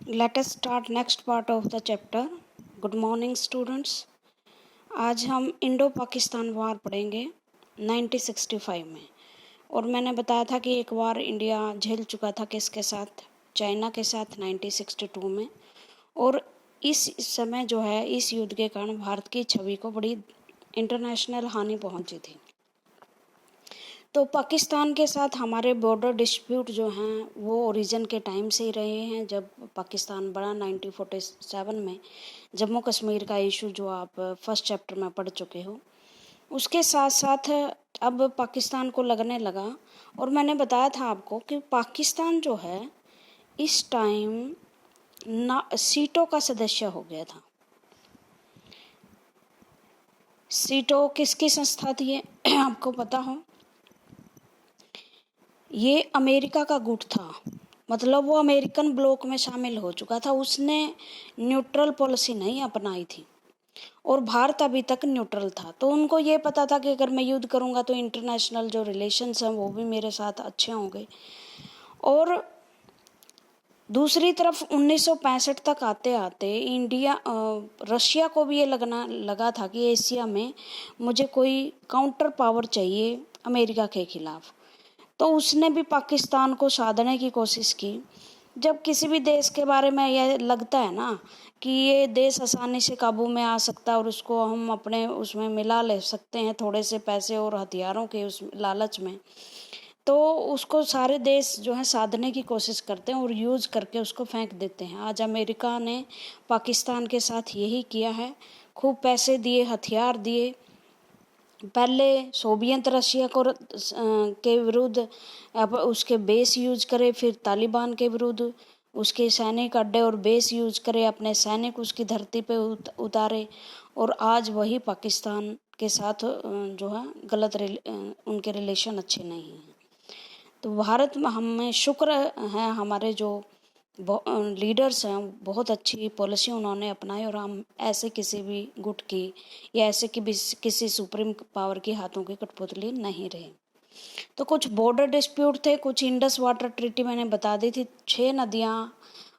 Let us start next part of the chapter. Good morning students. आज हम Indo Pakistan वार पढ़ेंगे 1965 में। और मैंने बताया था कि एक बार इंडिया झेल चुका था किसके साथ, चाइना के साथ 1962 में। और इस समय जो है इस युद्ध के कारण भारत की छवि को बड़ी इंटरनेशनल हानि पहुंची थी। तो पाकिस्तान के साथ हमारे बॉर्डर डिस्प्यूट जो हैं वो ओरिजिन के टाइम से ही रहे हैं। जब पाकिस्तान बना 1947 में जम्मू कश्मीर का इशू जो आप फर्स्ट चैप्टर में पढ़ चुके हो, उसके साथ साथ अब पाकिस्तान को लगने लगा। और मैंने बताया था आपको कि पाकिस्तान जो है इस टाइम ना सीटों का सदस्य हो गया था। सीटों किसकी संस्था थी ये आपको पता हो? ये अमेरिका का गुट था, मतलब वो अमेरिकन ब्लॉक में शामिल हो चुका था। उसने न्यूट्रल पॉलिसी नहीं अपनाई थी और भारत अभी तक न्यूट्रल था। तो उनको ये पता था कि अगर मैं युद्ध करूंगा तो इंटरनेशनल जो रिलेशंस हैं वो भी मेरे साथ अच्छे होंगे। और दूसरी तरफ 1965 तक आते आते इंडिया रशिया को भी ये लगा था कि एशिया में मुझे कोई काउंटर पावर चाहिए अमेरिका के खिलाफ। तो उसने भी पाकिस्तान को साधने की कोशिश की। जब किसी भी देश के बारे में यह लगता है ना कि ये देश आसानी से काबू में आ सकता है और उसको हम अपने उसमें मिला ले सकते हैं थोड़े से पैसे और हथियारों के उस लालच में, तो उसको सारे देश जो है साधने की कोशिश करते हैं और यूज़ करके उसको फेंक देते हैं। आज अमेरिका ने पाकिस्तान के साथ यही किया है, खूब पैसे दिए, हथियार दिए। पहले सोवियत रशिया को के विरुद्ध अब उसके बेस यूज करे, फिर तालिबान के विरुद्ध उसके सैनिक अड्डे और बेस यूज करे, अपने सैनिक उसकी धरती पे उतारे। और आज वही पाकिस्तान के साथ जो है गलत उनके रिलेशन अच्छे नहीं हैं। तो भारत में हमें शुक्र है, हमारे जो लीडर्स हैं बहुत अच्छी पॉलिसी उन्होंने अपनाई और हम ऐसे किसी भी गुट की या ऐसे किसी सुप्रीम पावर के हाथों की कठपुतली नहीं रहे। तो कुछ बॉर्डर डिस्प्यूट थे, कुछ इंडस वाटर ट्रीटी मैंने बता दी थी। 6 नदियाँ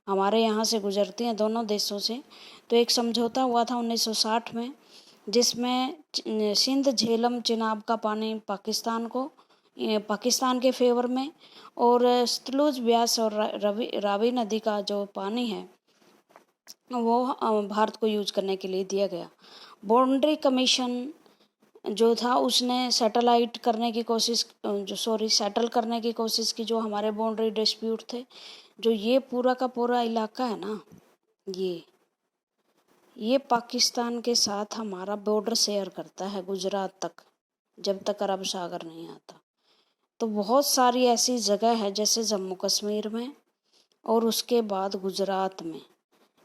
हमारे यहाँ से गुजरती हैं दोनों देशों से। तो एक समझौता हुआ था 1960 में, जिसमें सिंध झेलम चिनाब का पानी पाकिस्तान के फेवर में, और सतलुज ब्यास और रावी नदी का जो पानी है वो भारत को यूज करने के लिए दिया गया। बाउंड्री कमीशन जो था उसने सेटल करने की कोशिश की जो हमारे बाउंड्री डिस्प्यूट थे। जो ये पूरा का पूरा इलाका है ना, ये पाकिस्तान के साथ हमारा बॉर्डर शेयर करता है गुजरात तक, जब तक अरब सागर नहीं आता। तो बहुत सारी ऐसी जगह है जैसे जम्मू कश्मीर में और उसके बाद गुजरात में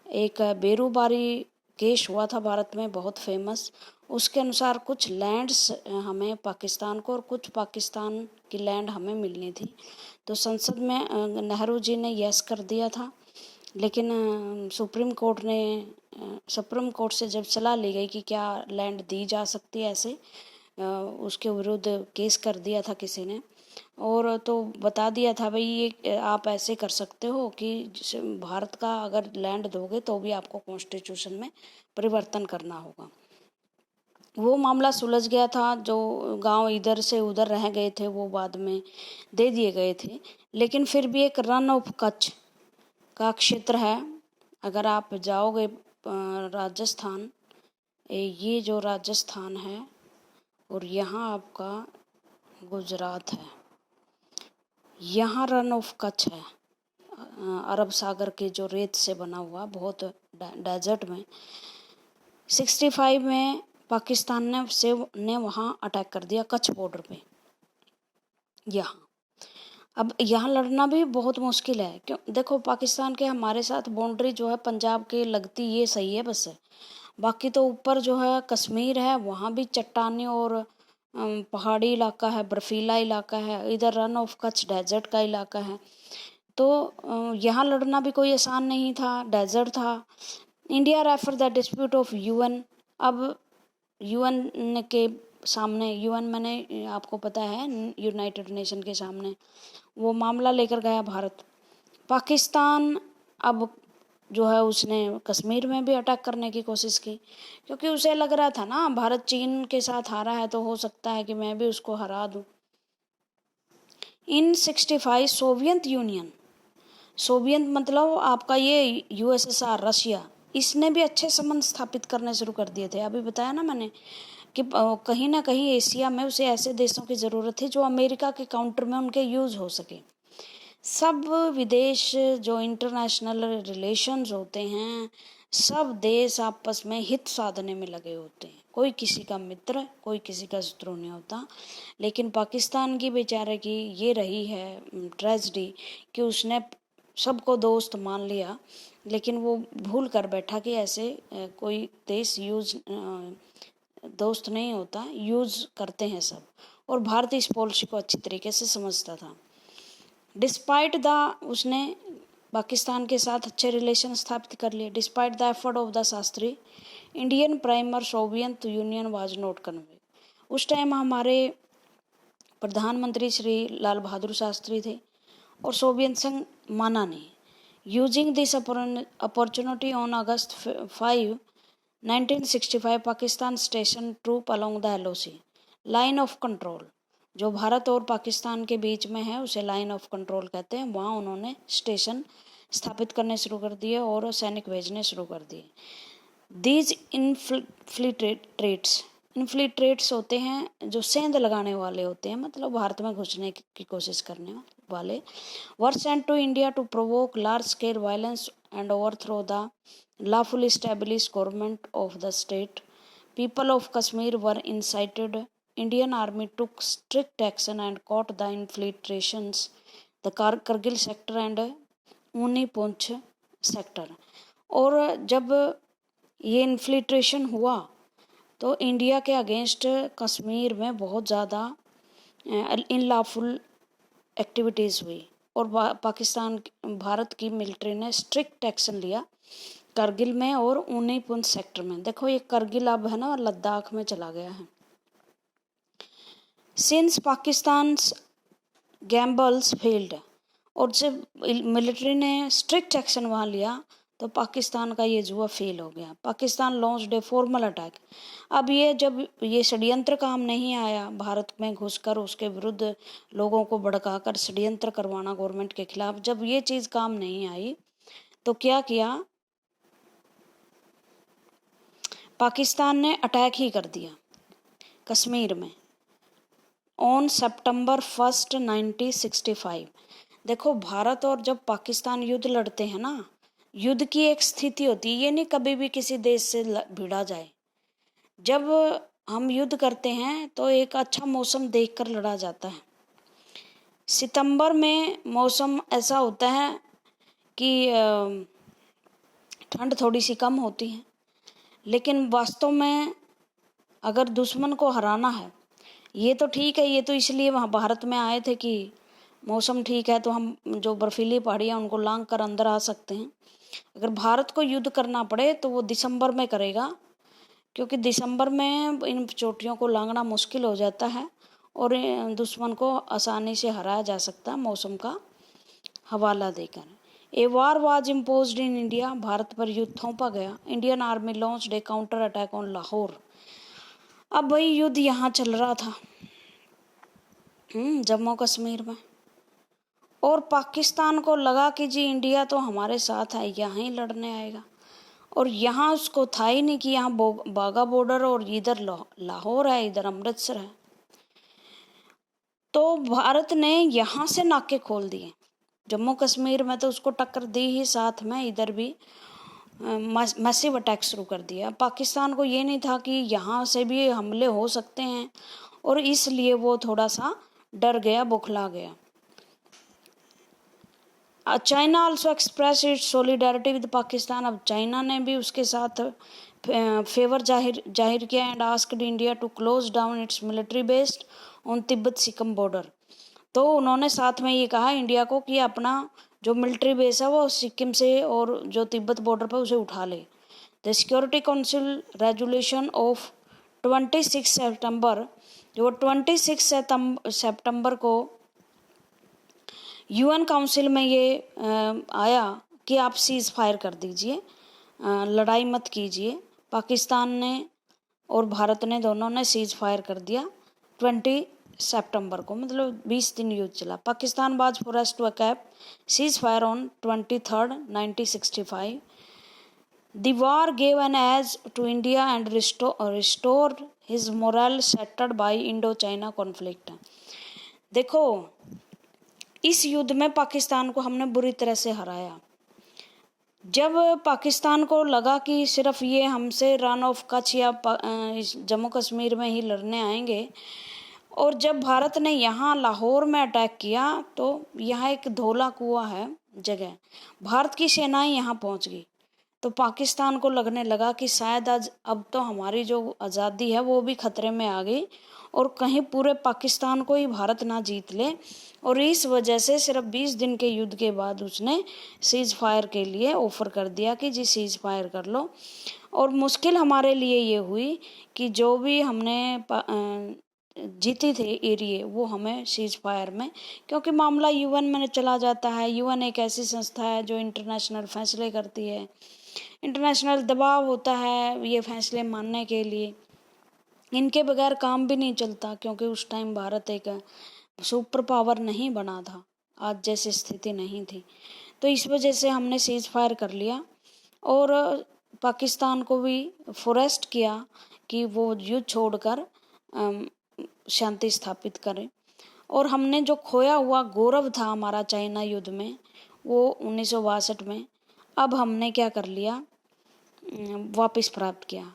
एक बेरूबारी केस हुआ था भारत में बहुत फेमस। उसके अनुसार कुछ लैंड्स हमें पाकिस्तान को और कुछ पाकिस्तान की लैंड हमें मिलनी थी। तो संसद में नेहरू जी ने यस कर दिया था, लेकिन सुप्रीम कोर्ट से जब सलाह ली गई कि क्या लैंड दी जा सकती है ऐसे, उसके विरुद्ध केस कर दिया था किसी ने। और तो बता दिया था भाई ये आप ऐसे कर सकते हो कि भारत का अगर लैंड दोगे तो भी आपको कॉन्स्टिट्यूशन में परिवर्तन करना होगा। वो मामला सुलझ गया था। जो गांव इधर से उधर रह गए थे वो बाद में दे दिए गए थे। लेकिन फिर भी एक रन ऑफ कच्छ का क्षेत्र है। अगर आप जाओगे राजस्थान, ये जो राजस्थान है और यहाँ आपका गुजरात है, यहाँ रन ऑफ कच्छ है, अरब सागर के जो रेत से बना हुआ बहुत डेजर्ट में। 65 में पाकिस्तान ने वहाँ अटैक कर दिया कच्छ बॉर्डर पे। यहाँ अब यहाँ लड़ना भी बहुत मुश्किल है। क्यों? देखो पाकिस्तान के हमारे साथ बाउंड्री जो है पंजाब के लगती ये सही है बस है। बाकी तो ऊपर जो है कश्मीर है, वहाँ भी चट्टानी और पहाड़ी इलाका है, बर्फीला इलाका है। इधर रन ऑफ कच्छ डेजर्ट का इलाका है। तो यहाँ लड़ना भी कोई आसान नहीं था, डेजर्ट था। India refer the dispute of UN. अब यूएन के सामने, यूएन मैंने आपको पता है यूनाइटेड नेशन के सामने वो मामला लेकर गया भारत। पाकिस्तान अब जो है उसने कश्मीर में भी अटैक करने की कोशिश की, क्योंकि उसे लग रहा था ना भारत चीन के साथ हारा है तो हो सकता है कि मैं भी उसको हरा दूं। इन 65 सोवियत यूनियन, सोवियत मतलब आपका ये यूएसएसआर रशिया, इसने भी अच्छे संबंध स्थापित करने शुरू कर दिए थे। अभी बताया ना मैंने कि कहीं ना कहीं एशिया में उसे ऐसे देशों की ज़रूरत थी जो अमेरिका के काउंटर में उनके यूज़ हो सके। सब विदेश जो इंटरनेशनल रिलेशंस होते हैं, सब देश आपस में हित साधने में लगे होते हैं, कोई किसी का मित्र कोई किसी का शत्रु नहीं होता। लेकिन पाकिस्तान की बेचारे की ये रही है ट्रेजेडी कि उसने सबको दोस्त मान लिया, लेकिन वो भूल कर बैठा कि ऐसे कोई देश यूज दोस्त नहीं होता, यूज करते हैं सब। और भारत इस पॉलिसी को अच्छी तरीके से समझता था। डिस्पाइट द, उसने पाकिस्तान के साथ अच्छे रिलेशन स्थापित कर लिए। Despite the effort of the Shastri, Indian primer Soviet union was not convey. उस टाइम हमारे प्रधानमंत्री श्री लाल बहादुर शास्त्री थे और सोवियत संघ माना नहीं। Using this opportunity on August 5, 1965 Pakistan station troop along the LOC line of control, जो भारत और पाकिस्तान के बीच में है उसे लाइन ऑफ कंट्रोल कहते हैं। वहाँ उन्होंने स्टेशन स्थापित करने शुरू कर दिए और सैनिक भेजने शुरू कर दिए। दीज इन्फिल्ट्रेट्स, इन्फिल्ट्रेट्स होते हैं जो सेंध लगाने वाले होते हैं, मतलब भारत में घुसने की कोशिश करने वाले, were sent to India to provoke large scale violence and overthrow the lawfully established government of the state. People of Kashmir were incited. Indian army took strict action and caught the infiltrations, the Kargil sector and ऊनी पूंछ sector. और जब ये infiltration हुआ तो India के against Kashmir में बहुत ज़्यादा इनलॉफुल एक्टिविटीज़ हुई और पाकिस्तान भारत की मिलिट्री ने स्ट्रिक्ट एक्शन लिया करगिल में और ऊनी पूंछ सेक्टर में। देखो ये करगिल अब है ना लद्दाख में चला गया है। सिंस पाकिस्तान गैम्बल्स फेल्ड, और जब मिलिट्री ने स्ट्रिक्ट एक्शन वहाँ लिया तो पाकिस्तान का ये जुआ फेल हो गया। Pakistan launched a formal attack. अब ये जब ये षड्यंत्र काम नहीं आया, भारत में घुसकर उसके विरुद्ध लोगों को भड़काकर षड्यंत्र करवाना गवर्नमेंट के खिलाफ, जब ये चीज़ काम नहीं आई तो क्या किया, पाकिस्तान ने अटैक ही कर दिया कश्मीर में ऑन सितंबर 1, 1965। देखो भारत और जब पाकिस्तान युद्ध लड़ते हैं ना, युद्ध की एक स्थिति होती है, ये नहीं कभी भी किसी देश से भिड़ा जाए। जब हम युद्ध करते हैं तो एक अच्छा मौसम देखकर लड़ा जाता है। सितंबर में मौसम ऐसा होता है कि ठंड थोड़ी सी कम होती है, लेकिन वास्तव में अगर दुश्मन को हराना है, ये तो ठीक है, ये तो इसलिए वहाँ भारत में आए थे कि मौसम ठीक है तो हम जो बर्फीली पहाड़ियाँ उनको लांग कर अंदर आ सकते हैं। अगर भारत को युद्ध करना पड़े तो वो दिसंबर में करेगा, क्योंकि दिसंबर में इन चोटियों को लांघना मुश्किल हो जाता है और दुश्मन को आसानी से हराया जा सकता है मौसम का हवाला देकर। A war was imposed in India, Bharat पर युद्ध थोपा गया। Indian army launched a counter attack on Lahore. अब वही युद्ध यहाँ चल रहा था जम्मू कश्मीर में, और पाकिस्तान को लगा कि जी इंडिया तो हमारे साथ है, यहाँ ही लड़ने आएगा। और यहाँ उसको था ही नहीं कि यहाँ बाघा बॉर्डर और इधर लाहौर है, इधर अमृतसर है। तो भारत ने यहाँ से नाके खोल दिए, जम्मू कश्मीर में तो उसको टक्कर दी ही, साथ में इधर भी मैसिव अटैक शुरू कर दिया। पाकिस्तान को ये नहीं था कि यहाँ से भी हमले हो सकते हैं, और इसलिए वो थोड़ा सा डर गया, बौखला गया। China also express its solidarity with Pakistan. अब चाइना ने भी उसके साथ फेवर जाहिर किया and asked India to close down its military based on Tibet Sikkim border. तो उन्होंने साथ में ये कहा इंडिया को कि अपना जो मिलिट्री बेस है वो सिक्किम से और जो तिब्बत बॉर्डर पर उसे उठा ले। The security council resolution of 26 सितंबर, जो 26 सितंबर को यूएन काउंसिल में ये आया कि आप सीज़ फायर कर दीजिए, लड़ाई मत कीजिए। पाकिस्तान ने और भारत ने दोनों ने सीज़ फायर कर दिया 20 सितंबर को, मतलब 20 दिन युद्ध चला। Pakistan was forced to accept ceasefire on 23 1965। The war gave an edge to India and restored his morale shattered by Indo-China conflict। देखो, इस युद्ध में पाकिस्तान को हमने बुरी तरह से हराया। जब पाकिस्तान को लगा कि सिर्फ ये हमसे रन ऑफ कच्छ या जम्मू कश्मीर में ही लड़ने आएंगे, और जब भारत ने यहाँ लाहौर में अटैक किया तो यहाँ एक धौला कुआं है जगह, भारत की सेनाएं यहाँ पहुँच गई, तो पाकिस्तान को लगने लगा कि शायद आज अब तो हमारी जो आज़ादी है वो भी खतरे में आ गई और कहीं पूरे पाकिस्तान को ही भारत ना जीत ले। और इस वजह से सिर्फ 20 दिन के युद्ध के बाद उसने सीज़ फायर के लिए ऑफ़र कर दिया कि जी सीज़ फायर कर लो। और मुश्किल हमारे लिए ये हुई कि जो भी हमने जीती थे एरिए वो हमें सीज़ फायर में, क्योंकि मामला यूएन में चला जाता है। यूएन एक ऐसी संस्था है जो इंटरनेशनल फैसले करती है, इंटरनेशनल दबाव होता है ये फैसले मानने के लिए, इनके बगैर काम भी नहीं चलता, क्योंकि उस टाइम भारत एक सुपर पावर नहीं बना था, आज जैसी स्थिति नहीं थी। तो इस वजह से हमने सीज़ फायर कर लिया और पाकिस्तान को भी फोरेस्ट किया कि वो युद्ध छोड़कर शांति स्थापित करें। और हमने जो खोया हुआ गौरव था हमारा चाइना युद्ध में, वो 1962 में, अब हमने क्या कर लिया, वापस प्राप्त किया।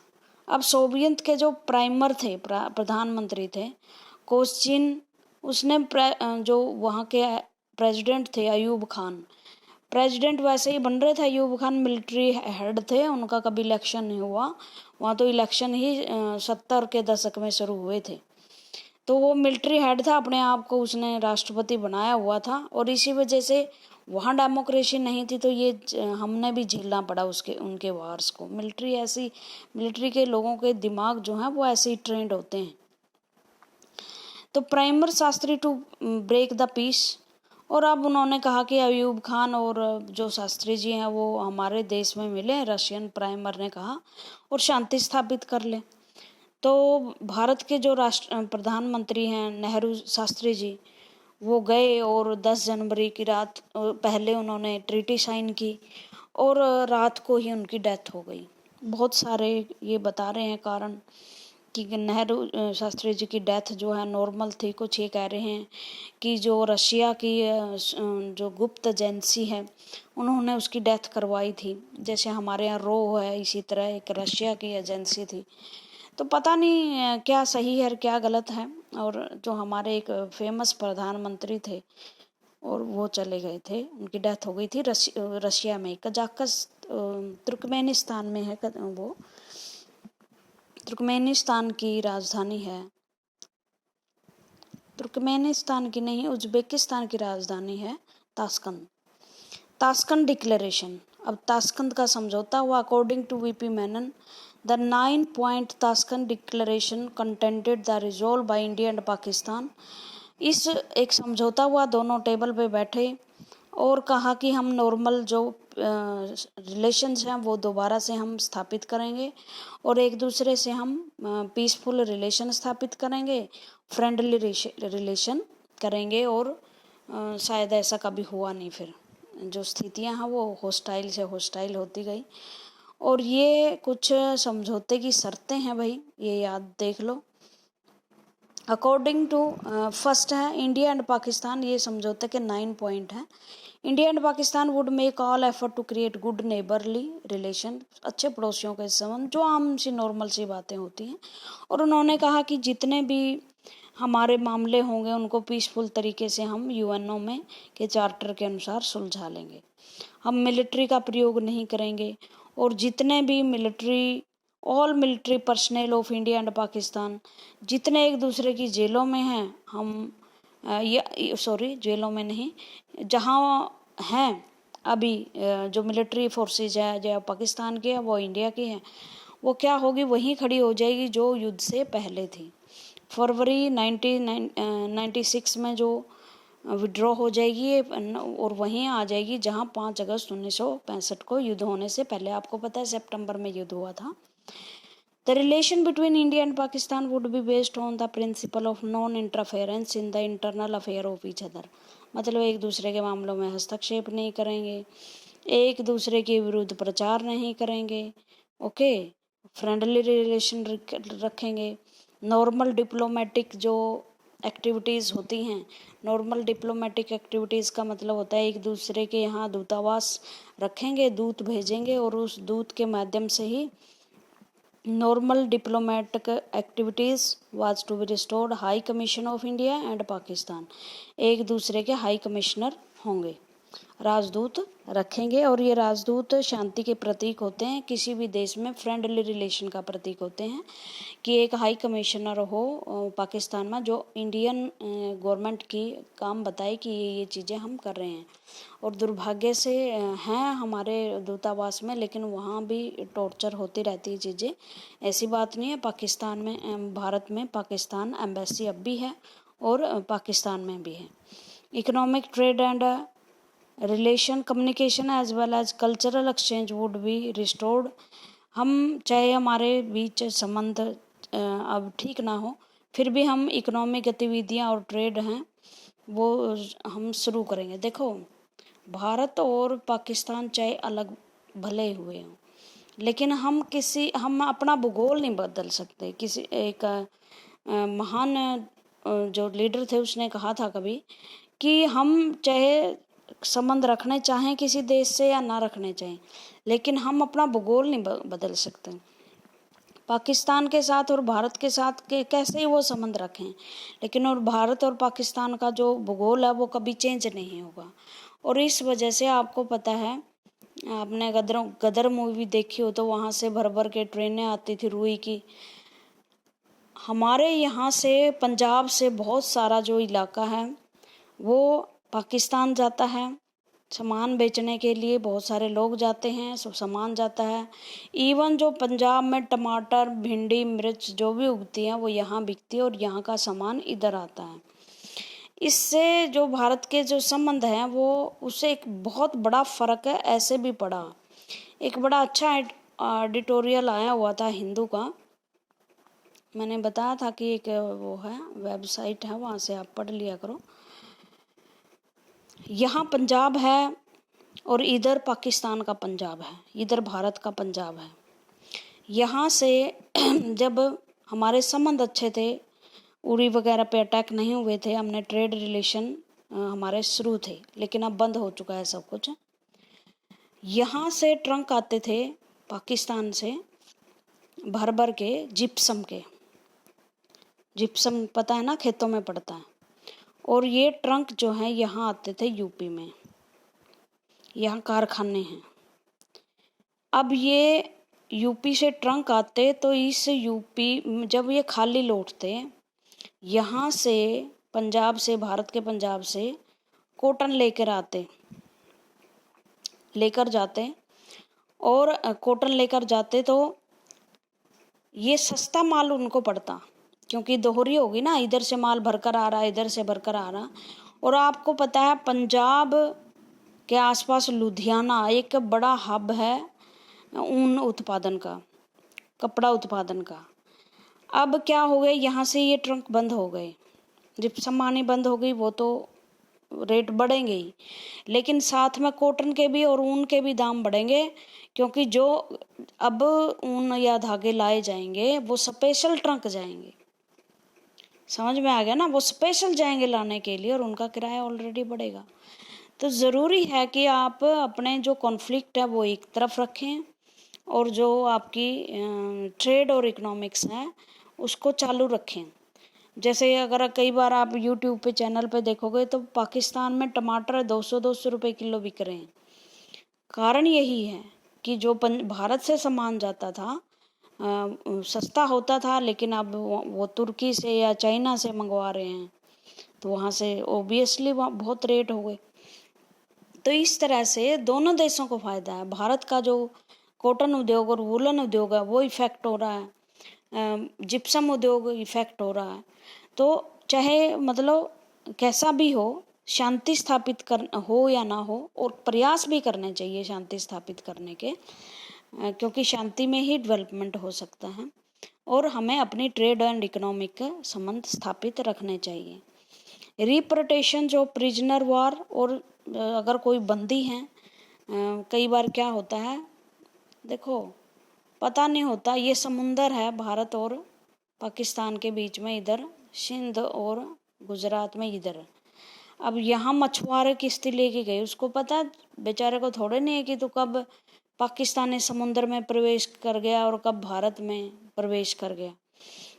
अब सोवियत के जो प्राइमर थे, प्रधानमंत्री थे कोस्चिन, उसने जो वहाँ के प्रेसिडेंट थे अयूब खान, प्रेसिडेंट वैसे ही बन रहे थे, अयूब खान मिलिट्री हेड थे, उनका कभी इलेक्शन नहीं हुआ वहाँ, तो इलेक्शन ही 70 के दशक में शुरू हुए थे। तो वो मिलिट्री हेड था, अपने आप को उसने राष्ट्रपति बनाया हुआ था, और इसी वजह से वहाँ डेमोक्रेसी नहीं थी, तो ये हमने भी झेलना पड़ा उनके वार्स को। मिलिट्री के लोगों के दिमाग जो हैं वो ऐसे ही ट्रेंड होते हैं। तो premier Shastri to break the peace, और अब उन्होंने कहा कि अयूब खान और जो शास्त्री जी हैं वो हमारे देश में मिले, रशियन प्राइमर ने कहा, और शांति स्थापित कर ले। तो भारत के जो प्रधानमंत्री हैं नेहरू शास्त्री जी, वो गए और 10 जनवरी की रात पहले उन्होंने ट्रीटी साइन की और रात को ही उनकी डेथ हो गई। बहुत सारे ये बता रहे हैं कारण कि नेहरू शास्त्री जी की डेथ जो है नॉर्मल थी, कुछ ये कह रहे हैं कि जो रशिया की जो गुप्त एजेंसी है उन्होंने उसकी डेथ करवाई थी, जैसे हमारे यहाँ रो है, इसी तरह एक रशिया की एजेंसी थी। तो पता नहीं क्या सही है और क्या गलत है। और जो हमारे एक फेमस प्रधानमंत्री थे और वो चले गए थे, उनकी डेथ हो गई थी रशिया में, तुर्कमेनिस्तान में है वो, तुर्कमेनिस्तान की राजधानी है, तुर्कमेनिस्तान की नहीं, उज्बेकिस्तान की राजधानी है ताशकंद डिक्लेरेशन। अब ताशकंद का समझौता हुआ। According to VP Menon, The 9-point Tashkent Declaration contented the resolve by India and Pakistan। इस एक समझौता हुआ, दोनों टेबल पे बैठे और कहा कि हम नॉर्मल जो रिलेशंस हैं वो दोबारा से हम स्थापित करेंगे और एक दूसरे से हम पीसफुल रिलेशन स्थापित करेंगे, फ्रेंडली रिलेशन करेंगे। और शायद ऐसा कभी हुआ नहीं, फिर जो स्थितियां हैं वो हॉस्टाइल से हॉस्टाइल होती गई। और ये कुछ समझौते की शर्तें हैं भाई, ये याद देख लो। अकॉर्डिंग टू फर्स्ट है इंडिया एंड पाकिस्तान, ये समझौते के 9 पॉइंट हैं। India and Pakistan would make all effort to create good neighbourly relation, अच्छे पड़ोसियों के संबंध, जो आम सी नॉर्मल सी बातें होती हैं। और उन्होंने कहा कि जितने भी हमारे मामले होंगे उनको पीसफुल तरीके से हम यूएनओ में के चार्टर के अनुसार सुलझा लेंगे, हम मिलिट्री का प्रयोग नहीं करेंगे, और जितने भी all military personnel of India and Pakistan जितने एक दूसरे की जेलों में हैं, हम जेलों में नहीं, जहाँ हैं अभी जो मिलिट्री फोर्सेज है, जो पाकिस्तान के हैं वो इंडिया की हैं, वो क्या होगी, वहीं खड़ी हो जाएगी जो युद्ध से पहले थी। फरवरी 1996 में जो विड्रॉ हो जाएगी ये और वहीं आ जाएगी जहां 5 अगस्त 1965 को युद्ध होने से पहले, आपको पता है सितंबर में युद्ध हुआ था। The relation between India and Pakistan would be based on the principle of non-interference in the internal affair of each other। मतलब एक दूसरे के मामलों में हस्तक्षेप नहीं करेंगे, एक दूसरे के विरुद्ध प्रचार नहीं करेंगे, ओके, फ्रेंडली रिलेशन रखेंगे। नॉर्मल डिप्लोमेटिक जो एक्टिविटीज़ होती हैं, नॉर्मल डिप्लोमेटिक एक्टिविटीज़ का मतलब होता है एक दूसरे के यहाँ दूतावास रखेंगे, दूत भेजेंगे और उस दूत के माध्यम से ही normal diplomatic activities was to be restored. High commission of India and Pakistan एक दूसरे के हाई कमिश्नर होंगे, राजदूत रखेंगे, और ये राजदूत शांति के प्रतीक होते हैं, किसी भी देश में फ्रेंडली रिलेशन का प्रतीक होते हैं कि एक हाई कमिश्नर हो पाकिस्तान में जो इंडियन गवर्नमेंट की काम बताए कि ये चीज़ें हम कर रहे हैं। और दुर्भाग्य से हैं हमारे दूतावास में, लेकिन वहाँ भी टॉर्चर होती रहती है चीज़ें, ऐसी बात नहीं है। पाकिस्तान में, भारत में पाकिस्तान एम्बेसी अब भी है और पाकिस्तान में भी है। Economic trade and relation communication as well as cultural exchange would be restored. हम चाहे हमारे बीच संबंध अब ठीक ना हो, फिर भी हम इकोनॉमिक गतिविधियां और ट्रेड हैं वो हम शुरू करेंगे। देखो, भारत और पाकिस्तान चाहे अलग भले हुए हों, लेकिन हम अपना भूगोल नहीं बदल सकते। किसी एक महान जो लीडर थे उसने कहा था कभी कि हम चाहे संबंध रखने चाहें किसी देश से या ना रखने चाहें, लेकिन हम अपना भूगोल नहीं बदल सकते। पाकिस्तान के साथ और भारत के साथ के कैसे ही वो संबंध रखें, लेकिन और भारत और पाकिस्तान का जो भूगोल है वो कभी चेंज नहीं होगा। और इस वजह से आपको पता है, आपने गदर मूवी देखी हो तो वहाँ से भर भर के ट्रेनें आती थी रुई की। हमारे यहाँ से पंजाब से बहुत सारा जो इलाका है वो पाकिस्तान जाता है सामान बेचने के लिए, बहुत सारे लोग जाते हैं, सब सामान जाता है। इवन जो पंजाब में टमाटर, भिंडी, मिर्च जो भी उगती हैं वो यहाँ बिकती है और यहाँ का सामान इधर आता है। इससे जो भारत के जो संबंध हैं वो उससे एक बहुत बड़ा फ़र्क है। ऐसे भी पड़ा, एक बड़ा अच्छा एडिटोरियल आया हुआ था हिंदू का, मैंने बताया था कि एक वो है वेबसाइट है, वहाँ से आप पढ़ लिया करो। यहाँ पंजाब है और इधर पाकिस्तान का पंजाब है, इधर भारत का पंजाब है। यहाँ से जब हमारे संबंध अच्छे थे, उरी वगैरह पे अटैक नहीं हुए थे, हमने ट्रेड रिलेशन हमारे शुरू थे, लेकिन अब बंद हो चुका है सब कुछ। यहाँ से ट्रंक आते थे पाकिस्तान से भर भर के जिप्सम के, जिप्सम पता है ना, खेतों में पड़ता है। और ये ट्रंक जो है यहाँ आते थे यूपी में, यहाँ कारखाने हैं। अब ये यूपी से ट्रंक आते तो इस यूपी जब ये खाली लौटते, यहाँ से पंजाब से, भारत के पंजाब से कॉटन लेकर जाते और कॉटन लेकर जाते तो ये सस्ता माल उनको पड़ता, क्योंकि दोहरी होगी ना, इधर से माल भरकर आ रहा है, इधर से भरकर आ रहा। और आपको पता है पंजाब के आसपास लुधियाना एक बड़ा हब है ऊन उत्पादन का, कपड़ा उत्पादन का। अब क्या हो गया, यहाँ से ये ट्रंक बंद हो गए, जिप्सम आनी बंद हो गई, वो तो रेट बढ़ेंगे ही, लेकिन साथ में कॉटन के भी और ऊन के भी दाम बढ़ेंगे, क्योंकि जो अब ऊन या धागे लाए जाएंगे वो स्पेशल ट्रंक जाएंगे, समझ में आ गया ना, वो स्पेशल जाएंगे लाने के लिए और उनका किराया ऑलरेडी बढ़ेगा। तो ज़रूरी है कि आप अपने जो कॉन्फ्लिक्ट है वो एक तरफ रखें और जो आपकी ट्रेड और इकोनॉमिक्स है उसको चालू रखें। जैसे अगर कई बार आप यूट्यूब पे चैनल पे देखोगे तो पाकिस्तान में टमाटर 200 रुपए किलो बिक रहे हैं। कारण यही है कि जो भारत से सामान जाता था सस्ता होता था, लेकिन अब वो तुर्की से या चाइना से मंगवा रहे हैं, तो वहाँ से ओबियसली बहुत रेट हो गए। तो इस तरह से दोनों देशों को फ़ायदा है। भारत का जो कॉटन उद्योग और वूलन उद्योग है वो इफ़ेक्ट हो रहा है, जिप्सम उद्योग इफ़ेक्ट हो रहा है। तो चाहे मतलब कैसा भी हो, शांति स्थापित कर हो या ना हो, और प्रयास भी करने चाहिए शांति स्थापित करने के, क्योंकि शांति में ही डेवलपमेंट हो सकता है। और हमें अपनी ट्रेड एंड इकोनॉमिक संबंध स्थापित रखने चाहिए। रिपोर्टेशन जो प्रिजनर वार, और अगर कोई बंदी हैं, कई बार क्या होता है, देखो पता नहीं होता, ये समुंदर है भारत और पाकिस्तान के बीच में, इधर सिंध और गुजरात में इधर। अब यहाँ मछुआरे किश्ती लेके गए, उसको पता बेचारे को थोड़े नहीं है कि तो कब पाकिस्तानी समुद्र में प्रवेश कर गया और कब भारत में प्रवेश कर गया।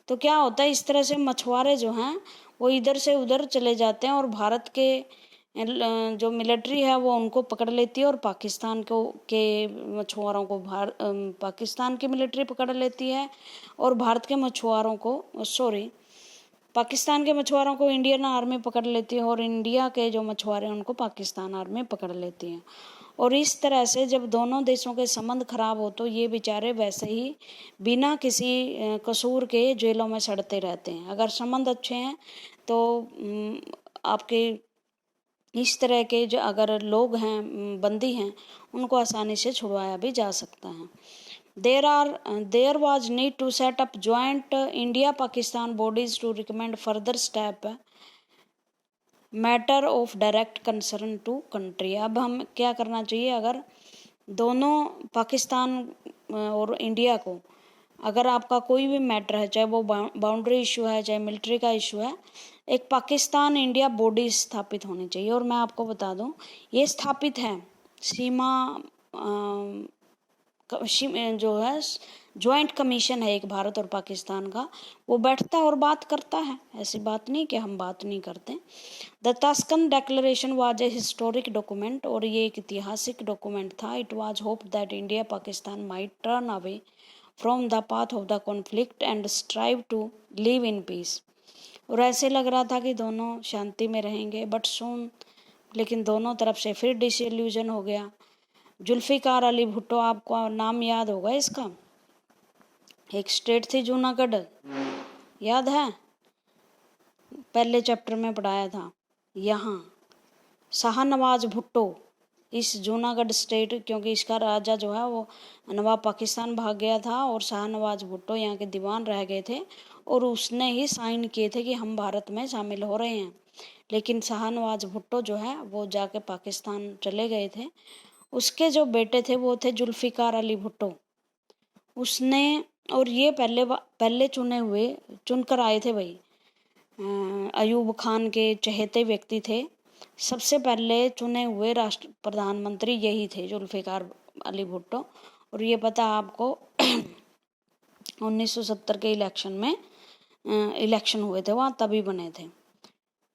तो क्या होता है, इस तरह से मछुआरे जो हैं वो इधर से उधर चले जाते हैं, और भारत के जो मिलिट्री है वो उनको पकड़ लेती है, और पाकिस्तान को के मछुआरों को पाकिस्तान की मिलिट्री पकड़ लेती है, और भारत के मछुआरों को पाकिस्तान के मछुआरों को इंडियन आर्मी पकड़ लेती है, और इंडिया के जो मछुआरे हैं उनको पाकिस्तान आर्मी पकड़ लेती है। और इस तरह से जब दोनों देशों के संबंध खराब हो तो ये बेचारे वैसे ही बिना किसी कसूर के जेलों में सड़ते रहते हैं। अगर संबंध अच्छे हैं तो आपके इस तरह के जो अगर लोग हैं, बंदी हैं, उनको आसानी से छुड़वाया भी जा सकता है। There was need to set up joint India-Pakistan bodies to recommend further step matter of direct concern to country। अब हम क्या करना चाहिए, अगर दोनों पाकिस्तान और इंडिया को, अगर आपका कोई भी मैटर है, चाहे वो बाउंड्री इशू है, चाहे मिलिट्री का इशू है, एक पाकिस्तान इंडिया बॉडी स्थापित होनी चाहिए। और मैं आपको बता दूं, ये स्थापित है, सीमा जो है ज्वाइंट कमीशन है एक भारत और पाकिस्तान का, वो बैठता है और बात करता है, ऐसी बात नहीं कि हम बात नहीं करते। The Tashkent declaration was a historic document, और ये एक ऐतिहासिक डॉक्यूमेंट था। It was hope that India Pakistan might turn away from the path of the conflict and strive to live in peace. और ऐसे लग रहा था कि दोनों शांति में रहेंगे, बट सून, लेकिन दोनों तरफ से फिर डिसइल्यूजन हो गया। जुल्फिकार अली भुट्टो, आपको नाम याद होगा इसका, एक स्टेट थी जूनागढ़, याद है, पहले चैप्टर में पढ़ाया था। यहाँ शाहनवाज भुट्टो, इस जूनागढ़ स्टेट, क्योंकि इसका राजा जो है वो नवाब पाकिस्तान भाग गया था, और शाहनवाज भुट्टो यहाँ के दीवान रह गए थे, और उसने ही साइन किए थे कि हम भारत में शामिल हो रहे हैं। लेकिन शाहनवाज भुट्टो जो है वो जाके पाकिस्तान चले गए थे। उसके जो बेटे थे वो थे जुल्फिकार अली भुट्टो, उसने, और ये पहले चुनकर आए थे भाई, अयूब खान के चहेते व्यक्ति थे, सबसे पहले चुने हुए राष्ट्र प्रधानमंत्री यही थे, जुल्फिकार अली भुट्टो। और ये पता आपको 1970 के इलेक्शन हुए थे वहाँ, तभी बने थे।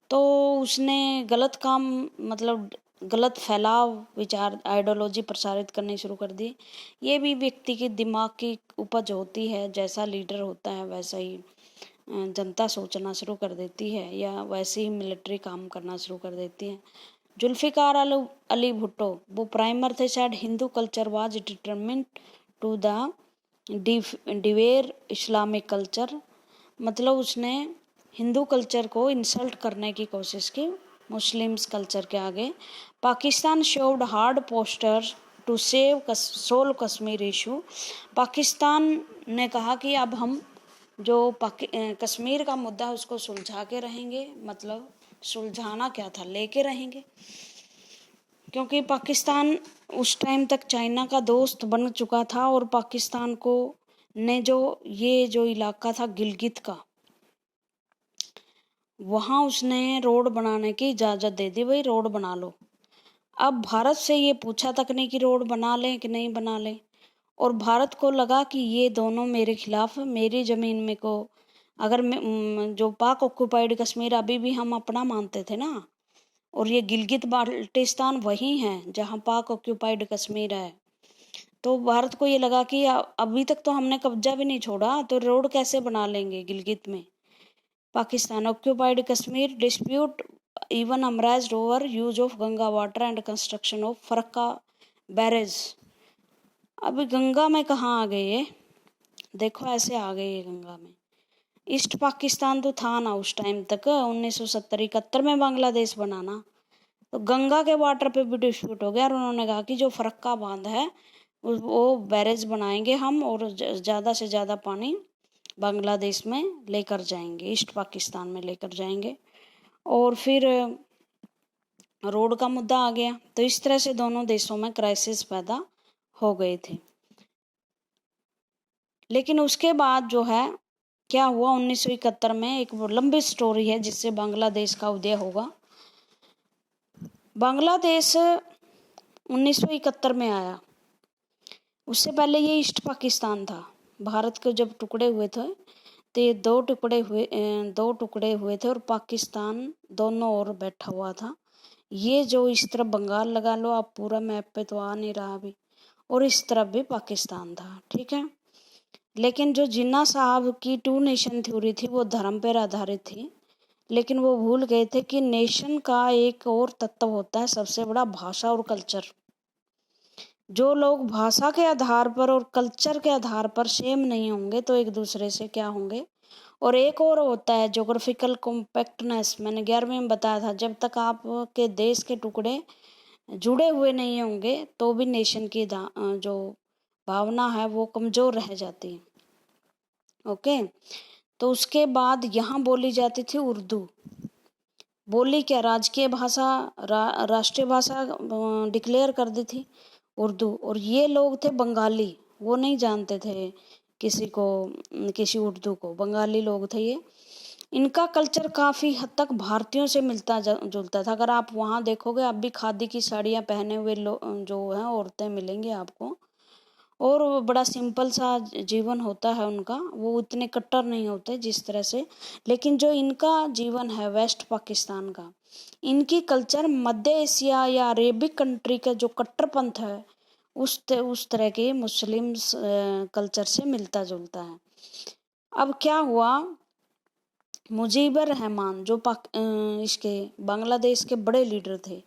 तो उसने गलत काम, मतलब गलत फैलाव विचार, आइडियोलॉजी प्रसारित करनी शुरू कर दी। ये भी व्यक्ति के दिमाग की उपज होती है, जैसा लीडर होता है वैसा ही जनता सोचना शुरू कर देती है, या वैसे ही मिलिट्री काम करना शुरू कर देती है। जुल्फिकार अली भुट्टो वो प्राइमर थे, शायद Hindu culture was determined to the devour Islamic culture, मतलब उसने हिंदू कल्चर को इंसल्ट करने की कोशिश की मुस्लिम्स कल्चर के आगे। Pakistan showed hard posture to solve Kashmir issue. Pakistan ने कहा कि अब हम जो कश्मीर का मुद्दा है उसको सुलझा के रहेंगे, मतलब सुलझाना क्या था, लेके रहेंगे, क्योंकि पाकिस्तान उस टाइम तक चाइना का दोस्त बन चुका था, और पाकिस्तान को ने जो इलाका था गिलगित का, वहाँ उसने रोड बनाने की इजाज़त दे दी, भाई रोड बना लो। अब भारत से ये पूछा तक नहीं कि रोड बना लें कि नहीं बना लें, और भारत को लगा कि ये दोनों मेरे खिलाफ, मेरी ज़मीन में को अगर जो पाक ऑक्यूपाइड कश्मीर अभी भी हम अपना मानते थे ना, और ये गिलगित बाल्टिस्तान वही है जहाँ पाक ऑक्यूपाइड कश्मीर है। तो भारत को ये लगा कि अभी तक तो हमने कब्जा भी नहीं छोड़ा, तो रोड कैसे बना लेंगे गिलगित में। Pakistan occupied Kashmir dispute even arised over use of Ganga water and construction of Farakka barrage. अभी गंगा में कहाँ आ गए ये, देखो ऐसे आ गए ये गंगा में। ईस्ट पाकिस्तान तो था ना उस टाइम तक, 1970-71 में बांग्लादेश बनाना, तो गंगा के वाटर पे भी डिस्प्यूट हो गया और उन्होंने कहा कि जो फरक्का बांध है वो बैरेज बनाएंगे हम और ज़्यादा से ज़्यादा पानी बांग्लादेश में लेकर जाएंगे, ईस्ट पाकिस्तान में लेकर जाएंगे। और फिर रोड का मुद्दा आ गया। तो इस तरह से दोनों देशों में क्राइसिस पैदा हो गए थे। लेकिन उसके बाद जो है क्या हुआ 1971 में, एक लंबी स्टोरी है जिससे बांग्लादेश का उदय होगा। बांग्लादेश 1971 में आया, उससे पहले ये ईस्ट पाकिस्तान था। भारत के जब टुकड़े हुए थे तो ये दो टुकड़े हुए थे और पाकिस्तान दोनों ओर बैठा हुआ था। ये जो इस तरफ बंगाल लगा लो आप, पूरा मैप पे तो आ नहीं रहा अभी, और इस तरफ भी पाकिस्तान था, ठीक है। लेकिन जो जिन्ना साहब की 2 नेशन थ्योरी थी वो धर्म पर आधारित थी, लेकिन वो भूल गए थे कि नेशन का एक और तत्व होता है सबसे बड़ा, भाषा और कल्चर। जो लोग भाषा के आधार पर और कल्चर के आधार पर सेम नहीं होंगे तो एक दूसरे से क्या होंगे। और एक और होता है ज्योग्राफिकल कॉम्पैक्टनेस। मैंने 11वीं में बताया था, जब तक आपके देश के टुकड़े जुड़े हुए नहीं होंगे तो भी नेशन की जो भावना है वो कमज़ोर रह जाती है। ओके, तो उसके बाद यहाँ बोली जाती थी उर्दू। बोली क्या, राजकीय भाषा, राष्ट्रीय भाषा डिक्लेयर कर दी थी उर्दू। और ये लोग थे बंगाली, वो नहीं जानते थे किसी उर्दू को, बंगाली लोग थे ये। इनका कल्चर काफ़ी हद तक भारतीयों से मिलता जुलता था। अगर आप वहाँ देखोगे आप भी खादी की साड़ियाँ पहने हुए जो हैं औरतें मिलेंगी आपको, और वो बड़ा सिंपल सा जीवन होता है उनका, वो इतने कट्टर नहीं होते जिस तरह से। लेकिन जो इनका जीवन है वेस्ट पाकिस्तान का, इनकी कल्चर मध्य एशिया या अरेबिक कंट्री का जो कट्टरपंथ है उस तरह के मुस्लिम कल्चर से मिलता जुलता है। अब क्या हुआ, मुजीबर रहमान जो इसके बांग्लादेश के बड़े लीडर थे,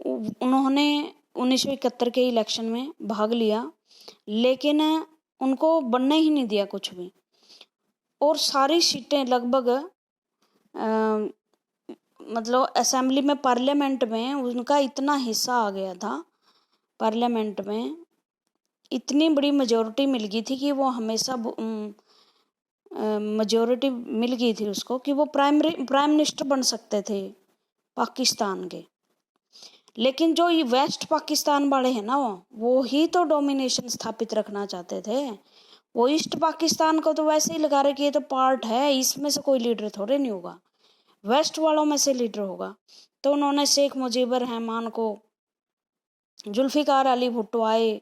उन्होंने 1971 के इलेक्शन में भाग लिया, लेकिन उनको बनने ही नहीं दिया कुछ भी। और सारी सीटें लगभग मतलब असेंबली में, पार्लियामेंट में उनका इतना हिस्सा आ गया था, पार्लियामेंट में इतनी बड़ी मेजोरिटी मिल गई थी कि वो हमेशा मेजोरिटी मिल गई थी उसको कि वो प्राइम मिनिस्टर बन सकते थे पाकिस्तान के। लेकिन जो ये वेस्ट पाकिस्तान वाले हैं ना, वो ही तो डोमिनेशन स्थापित रखना चाहते थे। वो ईस्ट पाकिस्तान को तो वैसे ही लगा रहे कि ये तो पार्ट है, इसमें से कोई लीडर थोड़े नहीं होगा, वेस्ट वालों में से लीडर होगा। तो उन्होंने शेख मुजीबर रहमान को, जुल्फिकार अली भुट्टो आए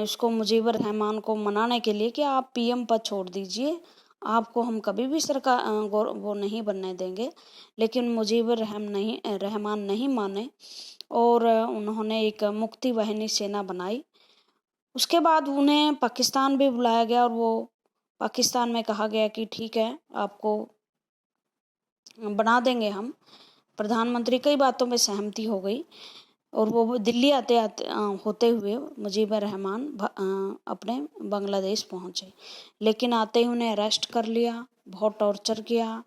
इसको मुजीबर रहमान को मनाने के लिए कि आप पीएम पद छोड़ दीजिए, आपको हम कभी भी सरकार वो नहीं बनने देंगे। लेकिन मुजीबर रहमान नहीं माने और उन्होंने एक मुक्ति वाहिनी सेना बनाई। उसके बाद उन्हें पाकिस्तान भी बुलाया गया और वो पाकिस्तान में कहा गया कि ठीक है आपको बना देंगे हम प्रधानमंत्री। कई बातों में सहमति हो गई और वो दिल्ली होते हुए मुजीबर रहमान अपने बांग्लादेश पहुंचे। लेकिन आते ही उन्हें अरेस्ट कर लिया, बहुत टॉर्चर किया,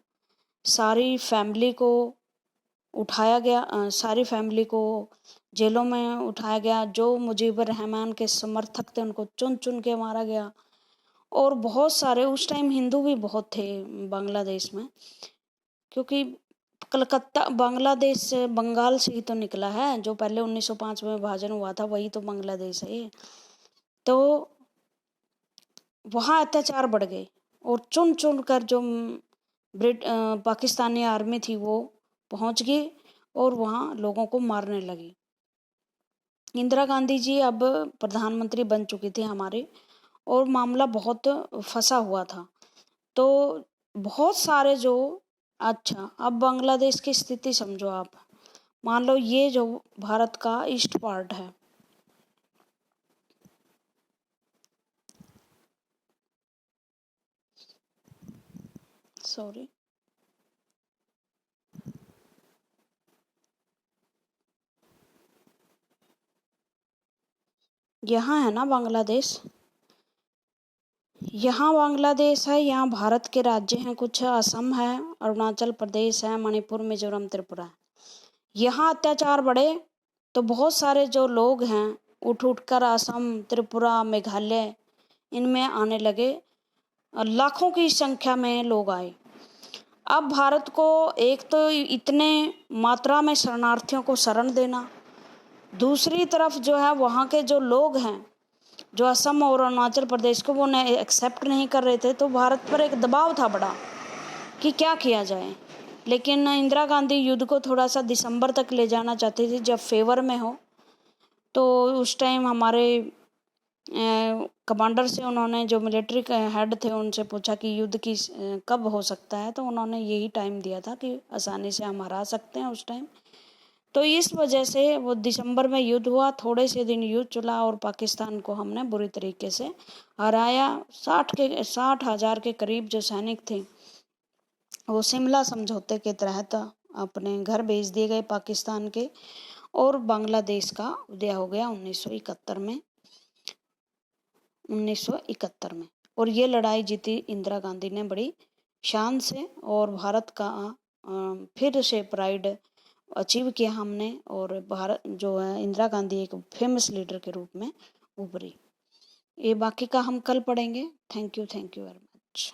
सारी फैमिली को उठाया गया, सारी फैमिली को जेलों में उठाया गया। जो मुजीबर रहमान के समर्थक थे उनको चुन चुन के मारा गया। और बहुत सारे, उस टाइम हिंदू भी बहुत थे बांग्लादेश में, क्योंकि कलकत्ता बांग्लादेश से, बंगाल से ही तो निकला है। जो पहले 1905 में विभाजन हुआ था वही तो बांग्लादेश है। तो वहाँ अत्याचार बढ़ गए और चुन चुन कर जो पाकिस्तानी आर्मी थी वो पहुँच गई और वहाँ लोगों को मारने लगी। इंदिरा गांधी जी अब प्रधानमंत्री बन चुकी थी हमारे, और मामला बहुत फंसा हुआ था। तो बहुत सारे जो, अच्छा अब बांग्लादेश की स्थिति समझो आप। मान लो ये जो भारत का ईस्ट पार्ट है, सॉरी, यहाँ है ना बांग्लादेश, यहाँ बांग्लादेश है, यहाँ भारत के राज्य हैं कुछ, असम है, अरुणाचल प्रदेश है, मणिपुर, मिजोरम, त्रिपुरा। यहाँ अत्याचार बढ़े तो बहुत सारे जो लोग हैं उठ कर असम, त्रिपुरा, मेघालय इनमें आने लगे। लाखों की संख्या में लोग आए। अब भारत को एक तो इतने मात्रा में शरणार्थियों को शरण देना, दूसरी तरफ जो है वहाँ के जो लोग हैं जो असम और अरुणाचल प्रदेश को वो एक्सेप्ट नहीं कर रहे थे, तो भारत पर एक दबाव था बड़ा कि क्या किया जाए। लेकिन इंदिरा गांधी युद्ध को थोड़ा सा दिसंबर तक ले जाना चाहती थी जब फेवर में हो। तो उस टाइम हमारे कमांडर से उन्होंने, जो मिलिट्री हेड थे, उनसे पूछा कि युद्ध की कब हो सकता है, तो उन्होंने यही टाइम दिया था कि आसानी से हम हरा सकते हैं उस टाइम। तो इस वजह से वो दिसंबर में युद्ध हुआ, थोड़े से दिन युद्ध चला और पाकिस्तान को हमने बुरी तरीके से हराया। 60,000 के करीब जो सैनिक थे वो शिमला समझौते के तहत अपने घर भेज दिए गए पाकिस्तान के, और बांग्लादेश का उदय हो गया 1971 में। और ये लड़ाई जीती इंदिरा गांधी ने बड़ी शान से, और भारत का फिर से प्राइड अचीव किया हमने, और भारत जो है इंदिरा गांधी एक फेमस लीडर के रूप में उभरी। ये बाकी का हम कल पढ़ेंगे। Thank you very much.